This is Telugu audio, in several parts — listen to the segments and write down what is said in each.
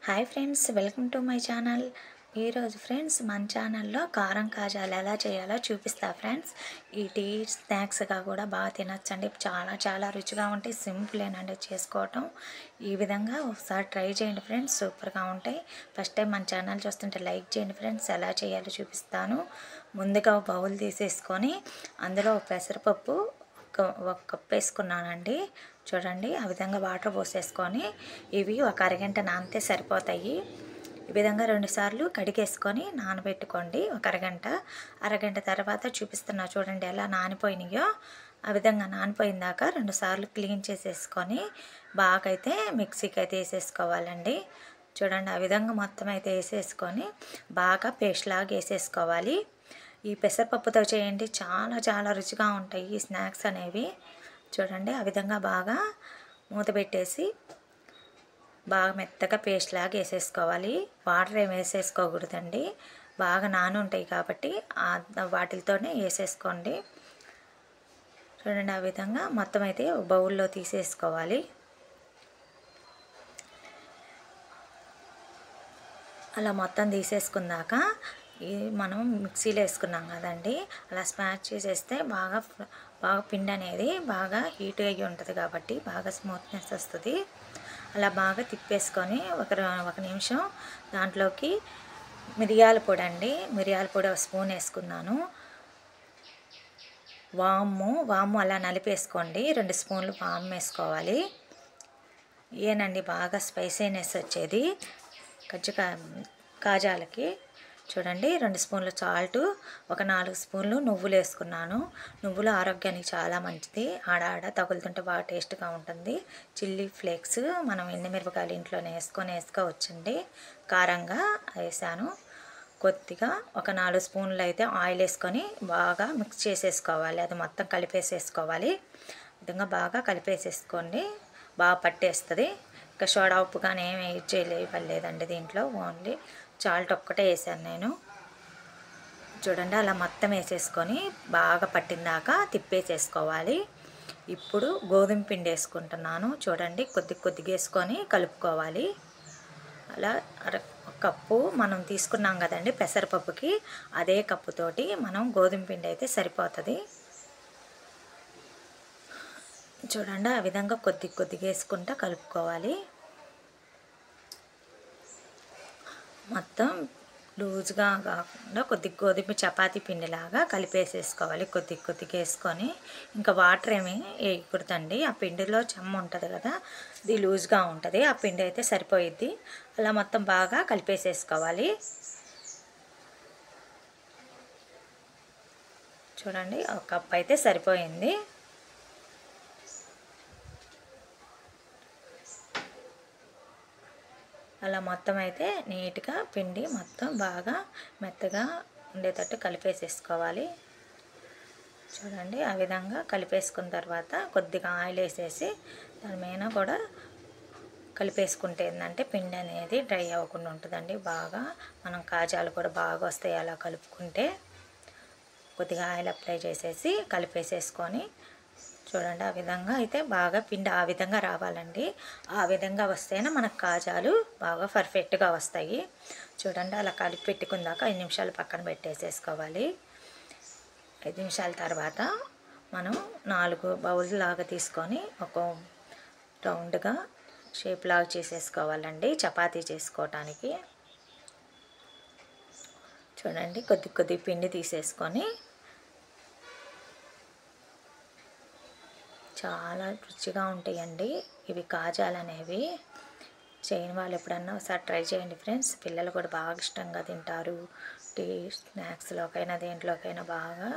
Hi friends, welcome to my channel. ఈరోజు ఫ్రెండ్స్ మన ఛానల్లో కారం కాజాలు ఎలా చేయాలో చూపిస్తా ఫ్రెండ్స్. ఈ టీ స్నాక్స్గా కూడా బాగా తినచ్చండి. చాలా చాలా రుచిగా ఉంటాయి. సింపులేనండి చేసుకోవటం. ఈ విధంగా ఒకసారి ట్రై చేయండి ఫ్రెండ్స్, సూపర్గా ఉంటాయి. ఫస్ట్ టైం మన ఛానల్ చూస్తుంటే లైక్ చేయండి ఫ్రెండ్స్. ఎలా చేయాలో చూపిస్తాను. ముందుగా ఒక బౌల్ తీసేసుకొని అందులో పెసరపప్పు ఒక కప్ వేసుకున్నానండి. చూడండి, ఆ విధంగా వాటర్ పోసేసుకొని ఇవి ఒక అరగంట నానితే సరిపోతాయి. ఈ విధంగా 2 సార్లు కడిగేసుకొని నానబెట్టుకోండి. ఒక అరగంట తర్వాత చూపిస్తున్నా చూడండి ఎలా నానిపోయినాయో. ఆ విధంగా నానిపోయిన దాకా 2 సార్లు క్లీన్ చేసేసుకొని బాగా అయితే మిక్సీకి అయితే వేసేసుకోవాలండి. చూడండి, ఆ విధంగా మొత్తం అయితే వేసేసుకొని బాగా పేస్ట్ లాగా వేసేసుకోవాలి. ఈ పెసరపప్పుతో చేయండి, చాలా చాలా రుచిగా ఉంటాయి ఈ స్నాక్స్ అనేవి. చూడండి, ఆ విధంగా బాగా మూత పెట్టేసి బాగా మెత్తగా పేస్ట్ లాగా వేసేసుకోవాలి. వాటర్ ఏమి వేసేసుకోకూడదండి, బాగా నాని ఉంటాయి కాబట్టి వాటితోనే వేసేసుకోండి. చూడండి, ఆ విధంగా మొత్తం అయితే ఒక బౌల్లో తీసేసుకోవాలి. అలా మొత్తం తీసేసుకున్నాక మనం మిక్సీలో వేసుకున్నాం కదండి, అలా స్మాష్ చేసేస్తే బాగా పిండి అనేది బాగా హీట్ అయ్యి ఉంటుంది కాబట్టి బాగా స్మూత్నెస్ వస్తుంది. అలా బాగా తిప్పేసుకొని ఒక నిమిషం దాంట్లోకి మిరియాల పొడి అండి, మిరియాల పొడి ఒక స్పూన్ వేసుకున్నాను. వాము అలా నలిపేసుకోండి. 2 స్పూన్లు వాము వేసుకోవాలి. ఏనండి బాగా స్పైసీనెస్ వచ్చేది కాజాలకి. చూడండి, 2 స్పూన్ల సాల్ట్, ఒక 4 స్పూన్లు నువ్వులు వేసుకున్నాను. నువ్వులు ఆరోగ్యానికి చాలా మంచిది. ఆడ తగులుతుంటే బాగా టేస్ట్గా ఉంటుంది. చిల్లీ ఫ్లేక్స్ మనం ఎండుమిరపకాయలు ఇంట్లోనే వేసుకోవచ్చండి. కారంగా వేసాను. కొద్దిగా ఒక 4 స్పూన్లు అయితే ఆయిల్ వేసుకొని బాగా మిక్స్ చేసేసుకోవాలి. అది మొత్తం కలిపేసేసుకోవాలి. విధంగా బాగా కలిపేసేసుకోండి, బాగా పట్టేస్తుంది. ఇంకా సోడా ఉప్పు కానీ ఏమి చేయలేదండి దీంట్లో, ఓన్లీ సాల్ట్ ఒక్కటే వేసాను నేను. చూడండి, అలా మొత్తం వేసేసుకొని బాగా పట్టిందాకా తిప్పేసేసుకోవాలి. ఇప్పుడు గోధుమ పిండి వేసుకుంటున్నాను. చూడండి, కొద్దిగా వేసుకొని కలుపుకోవాలి. అలా కప్పు మనం తీసుకున్నాం కదండి పెసరపప్పుకి, అదే కప్పుతోటి మనం గోధుమ పిండి అయితే సరిపోతుంది. చూడండి, ఆ విధంగా కొద్దిగా వేసుకుంటా కలుపుకోవాలి. మొత్తం లూజ్గా కాకుండా గోధుమ చపాతీ పిండిలాగా కలిపేసేసుకోవాలి. కొద్దిగా వేసుకొని ఇంకా వాటర్ ఏమి వేయకూడదండి. ఆ పిండిలో చెమ్మ ఉంటుంది కదా, ఇది లూజ్గా ఉంటుంది. ఆ పిండి అయితే సరిపోయిద్ది. అలా మొత్తం బాగా కలిపేసేసుకోవాలి. చూడండి, ఒక కప్ అయితే సరిపోయింది. అలా మొత్తం అయితే నీట్గా పిండి మొత్తం బాగా మెత్తగా ఉండేటట్టు కలిపేసేసుకోవాలి. చూడండి, ఆ విధంగా కలిపేసుకున్న తర్వాత కొద్దిగా ఆయిల్ వేసేసి దాని మీద కూడా కలిపేసుకుంటే ఏంటంటే పిండి అనేది డ్రై అవ్వకుండా ఉంటుందండి. బాగా మనం కాజాలు కూడా బాగా వస్తాయి అలా కలుపుకుంటే. కొద్దిగా ఆయిల్ అప్లై చేసేసి కలిపేసేసుకొని చూడండి, ఆ విధంగా అయితే బాగా పిండి ఆ విధంగా రావాలండి. ఆ విధంగా వస్తేనే మనకు కాజాలు బాగా పర్ఫెక్ట్గా వస్తాయి. చూడండి, అలా కలిపి పెట్టుకున్నాక 5 నిమిషాలు పక్కన పెట్టేసేసుకోవాలి. 5 నిమిషాల తర్వాత మనం 4 బౌల్స్ లాగా తీసుకొని ఒక రౌండ్గా షేప్ లాగా చేసేసుకోవాలండి చపాతీ చేసుకోవటానికి. చూడండి, కొద్ది పిండి తీసేసుకొని చాలా రుచిగా ఉంటాయండి ఇవి కాజాలు అనేవి. చేయని వాళ్ళు ఎప్పుడన్నా ఒకసారి ట్రై చేయండి ఫ్రెండ్స్. పిల్లలు కూడా బాగా ఇష్టంగా తింటారు. టీ స్నాక్స్లోకైనా దేంట్లోకైనా బాగా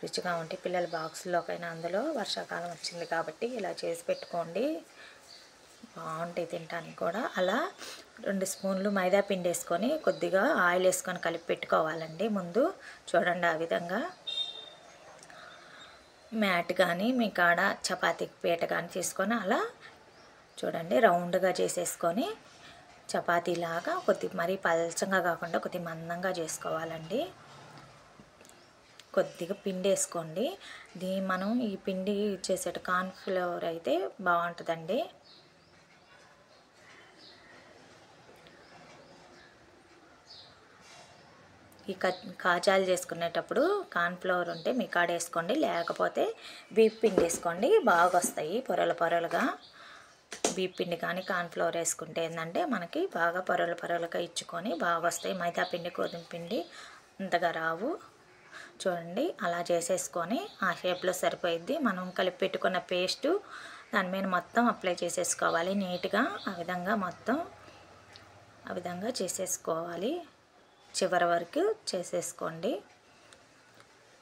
రుచిగా ఉంటాయి. పిల్లల బాక్స్లోకైనా, అందులో వర్షాకాలం వచ్చింది కాబట్టి ఇలా చేసి పెట్టుకోండి, బాగుంటాయి తినడానికి కూడా. అలా 2 స్పూన్లు మైదా పిండి వేసుకొని కొద్దిగా ఆయిల్ వేసుకొని కలిపి పెట్టుకోవాలండి ముందు. చూడండి, ఆ విధంగా మ్యాట్ కానీ మీ కాడ చపాతీ పీట కానీ తీసుకొని అలా చూడండి రౌండ్గా చేసేసుకొని చపాతీలాగా మరీ పలచంగా కాకుండా కొద్దిగా మందంగా చేసుకోవాలండి. కొద్దిగా పిండి వేసుకోండి. మనం ఈ పిండి చేసేట కార్న్ఫ్లవర్ అయితే బాగుంటుందండి. ఈ కాజాలు చేసుకునేటప్పుడు కార్న్ఫ్లవర్ ఉంటే మీ కాడ వేసుకోండి, లేకపోతే బీప్ పిండి వేసుకోండి, బాగా వస్తాయి పొరలు పొరలుగా. బీప్ పిండి కానీ కార్న్ఫ్లవర్ వేసుకుంటే ఏంటంటే మనకి బాగా పొరలు పొరలుగా ఇచ్చుకొని బాగా వస్తాయి. మైదా పిండి గోధుమ పిండి అంతగా రావు. చూడండి అలా చేసేసుకొని ఆ షేప్లో సరిపోయిద్ది. మనం కలిపి పెట్టుకున్న పేస్టు దాని మీద మొత్తం అప్లై చేసేసుకోవాలి నీట్గా. ఆ విధంగా మొత్తం ఆ విధంగా చేసేసుకోవాలి. చివరి వరకు చేసేసుకోండి.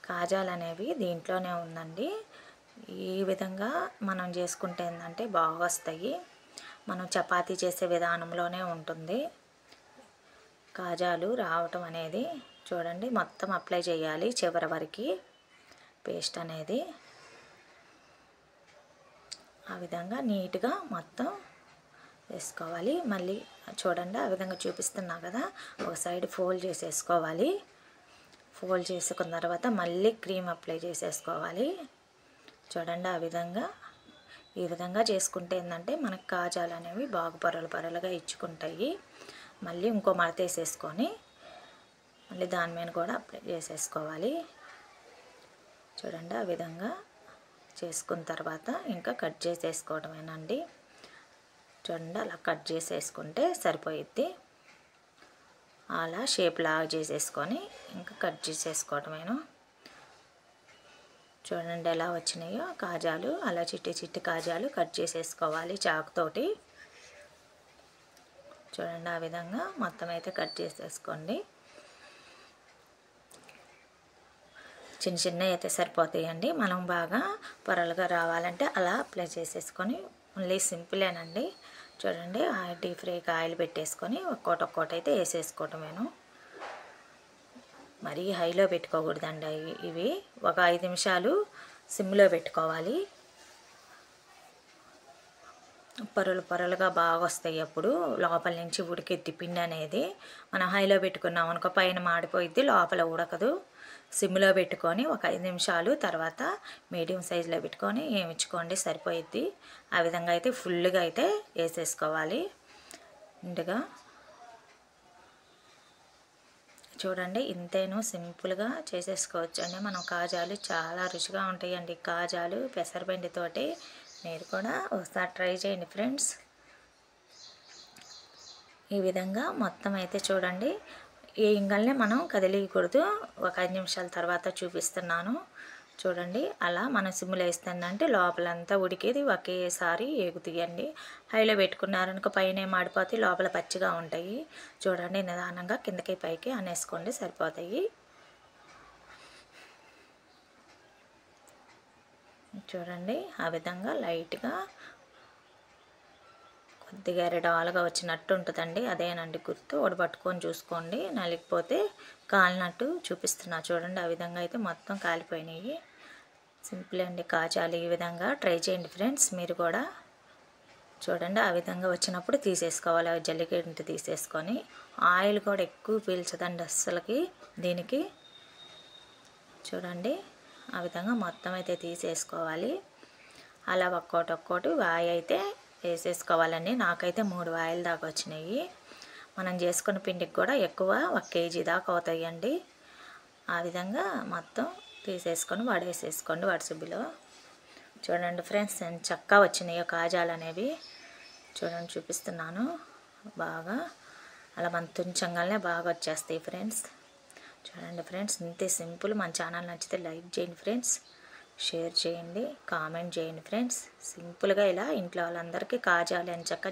కాజాలు అనేవి దీంట్లోనే ఉందండి. ఈ విధంగా మనం చేసుకుంటే ఏంటంటే బాగా వస్తాయి. మనం చపాతీ చేసే విధానంలోనే ఉంటుంది కాజాలు రావటం అనేది. చూడండి మొత్తం అప్లై చేయాలి చివరి వరకు పేస్ట్ అనేది. ఆ విధంగా నీట్గా మొత్తం వేసుకోవాలి. మళ్ళీ చూడండి ఆ విధంగా చూపిస్తున్నా కదా, ఒక సైడ్ ఫోల్డ్ చేసేసుకోవాలి. ఫోల్డ్ చేసుకున్న తర్వాత మళ్ళీ క్రీమ్ అప్లై చేసేసుకోవాలి. చూడండి ఆ విధంగా ఈ విధంగా చేసుకుంటే ఏంటంటే మనకు కాజాలు అనేవి బాగా పొరలు పొరలుగా ఇచ్చుకుంటాయి. మళ్ళీ ఇంకో మడత వేసేసుకొని మళ్ళీ దాని మీద కూడా అప్లై చేసేసుకోవాలి. చూడండి ఆ విధంగా చేసుకున్న తర్వాత ఇంకా కట్ చేసేసుకోవడమేనండి. చూడండి అలా కట్ చేసేసుకుంటే సరిపోయిద్ది. అలా షేప్ లాగా చేసేసుకొని ఇంకా కట్ చేసేసుకోవడమేను. చూడండి ఎలా వచ్చినాయో కాజాలు. అలా చిట్టి చిట్టి కాజాలు కట్ చేసేసుకోవాలి చాకుతోటి. చూడండి ఆ విధంగా మొత్తం అయితే కట్ చేసేసుకోండి. చిన్న చిన్న అయితే సరిపోతాయండి. మనం బాగా పొరలుగా రావాలంటే అలా అప్లై చేసేసుకొని ఓన్లీ సింపులేనండి. చూడండి డీప్ ఫ్రైకి ఆయిల్ పెట్టేసుకొని ఒక్కోటి అయితే వేసేసుకోవటమేను. మరీ హైలో పెట్టుకోకూడదండి. ఇవి ఒక 5 నిమిషాలు సిమ్లో పెట్టుకోవాలి. పొరలు పొరలుగా బాగా వస్తాయి. అప్పుడు లోపల నుంచి ఉడికిద్ది పిండి అనేది. మనం హైలో పెట్టుకున్నాం అనుకో పైన మాడిపోయిద్ది, లోపల ఉడకదు. సిమ్లో పెట్టుకొని ఒక 5 నిమిషాలు తర్వాత మీడియం సైజులో పెట్టుకొని వేయించుకోండి సరిపోయిద్ది. ఆ విధంగా అయితే ఫుల్గా అయితే వేసేసుకోవాలి నిండుగా. చూడండి ఇంతేను, సింపుల్గా చేసేసుకోవచ్చు అండి మనం కాజాలు. చాలా రుచిగా ఉంటాయండి కాజాలు పెసరపిండితోటి. మీరు కూడా ఒకసారి ట్రై చేయండి ఫ్రెండ్స్. ఈ విధంగా మొత్తం అయితే చూడండి. ఈ ఇంగల్ని మనం కదిలియకూడదు. ఒక 5 నిమిషాల తర్వాత చూపిస్తున్నాను. చూడండి అలా మనం సిమ్లో వేస్తుందంటే లోపలంతా ఉడికేది ఒకేసారి ఎగుతాయండి. హైలో పెట్టుకున్నారనుకో పైన మాడిపోతాయి, లోపల పచ్చిగా ఉంటాయి. చూడండి నిదానంగా కిందకి పైకి అనేసుకోండి సరిపోతాయి. చూడండి ఆ విధంగా లైట్గా కొద్దిగా రెడాలుగా వచ్చినట్టు ఉంటుందండి. అదేనండి గుర్తు. పట్టుకొని చూసుకోండి, నలిగిపోతే కాలినట్టు చూపిస్తున్నా. చూడండి ఆ విధంగా అయితే మొత్తం కాలిపోయినాయి. సింపుల్ అండి కాజాలు. ఈ విధంగా ట్రై చేయండి ఫ్రెండ్స్ మీరు కూడా. చూడండి ఆ విధంగా వచ్చినప్పుడు తీసేసుకోవాలి. జల్లిగడ్డ తీసేసుకొని. ఆయిల్ కూడా ఎక్కువ పీల్చదండి అస్సలకి దీనికి. చూడండి ఆ విధంగా మొత్తం అయితే తీసేసుకోవాలి. అలా ఒక్కోటి వాయి అయితే వేసేసుకోవాలండి. నాకైతే 3 వాయిల దాకా వచ్చినాయి. మనం చేసుకున్న పిండికి కూడా ఎక్కువ 1 కేజీ దాకా అవుతాయండి. ఆ విధంగా మొత్తం తీసేసుకొని వడేసేసుకోండి వడసుబ్బిలో. చూడండి ఫ్రెండ్స్ ఎంత చక్కగా వచ్చినాయో కాజాలు అనేవి. చూడండి చూపిస్తున్నాను. బాగా అలా మనం తుంచంగానే బాగా వచ్చేస్తాయి ఫ్రెండ్స్. చూడండి ఫ్రెండ్స్ ఇంతే సింపుల్. మన ఛానల్ నచ్చితే లైక్ చేయండి ఫ్రెండ్స్, షేర్ చేయండి, కామెంట్ చేయండి ఫ్రెండ్స్. సింపుల్గా ఇలా ఇంట్లో వాళ్ళందరికీ కాజాలు ఎంచక్కా